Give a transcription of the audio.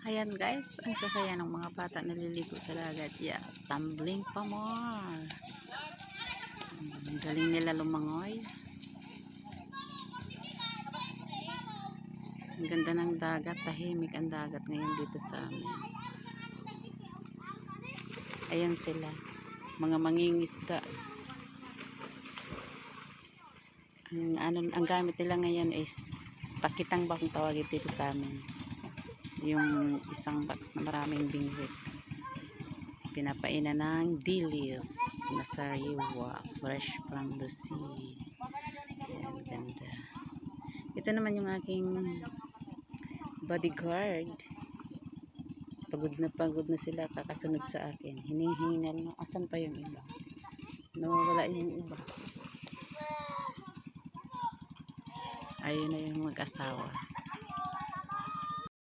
Ayan guys, ang sasaya ng mga bata naliligo sa dagat. Yeah, tumbling pa more. Ang galing nila lumangoy. Ang ganda ng dagat, tahimik ang dagat ngayon dito sa amin. Ayan sila, mga mangingisda. Ang gamit nila ngayon is pakitang ba kung tawagin dito sa amin. Yung isang box na maraming bingwit. Pinapainan ng dilis na sariwa, fresh from the sea. Ayan, ganda. Ito naman yung aking bodyguard. Pagod na sila kakasunod sa akin. Hinihingal na. Asan pa yung iba? Nawawala yung iba. Ayun na yung mag-asawa.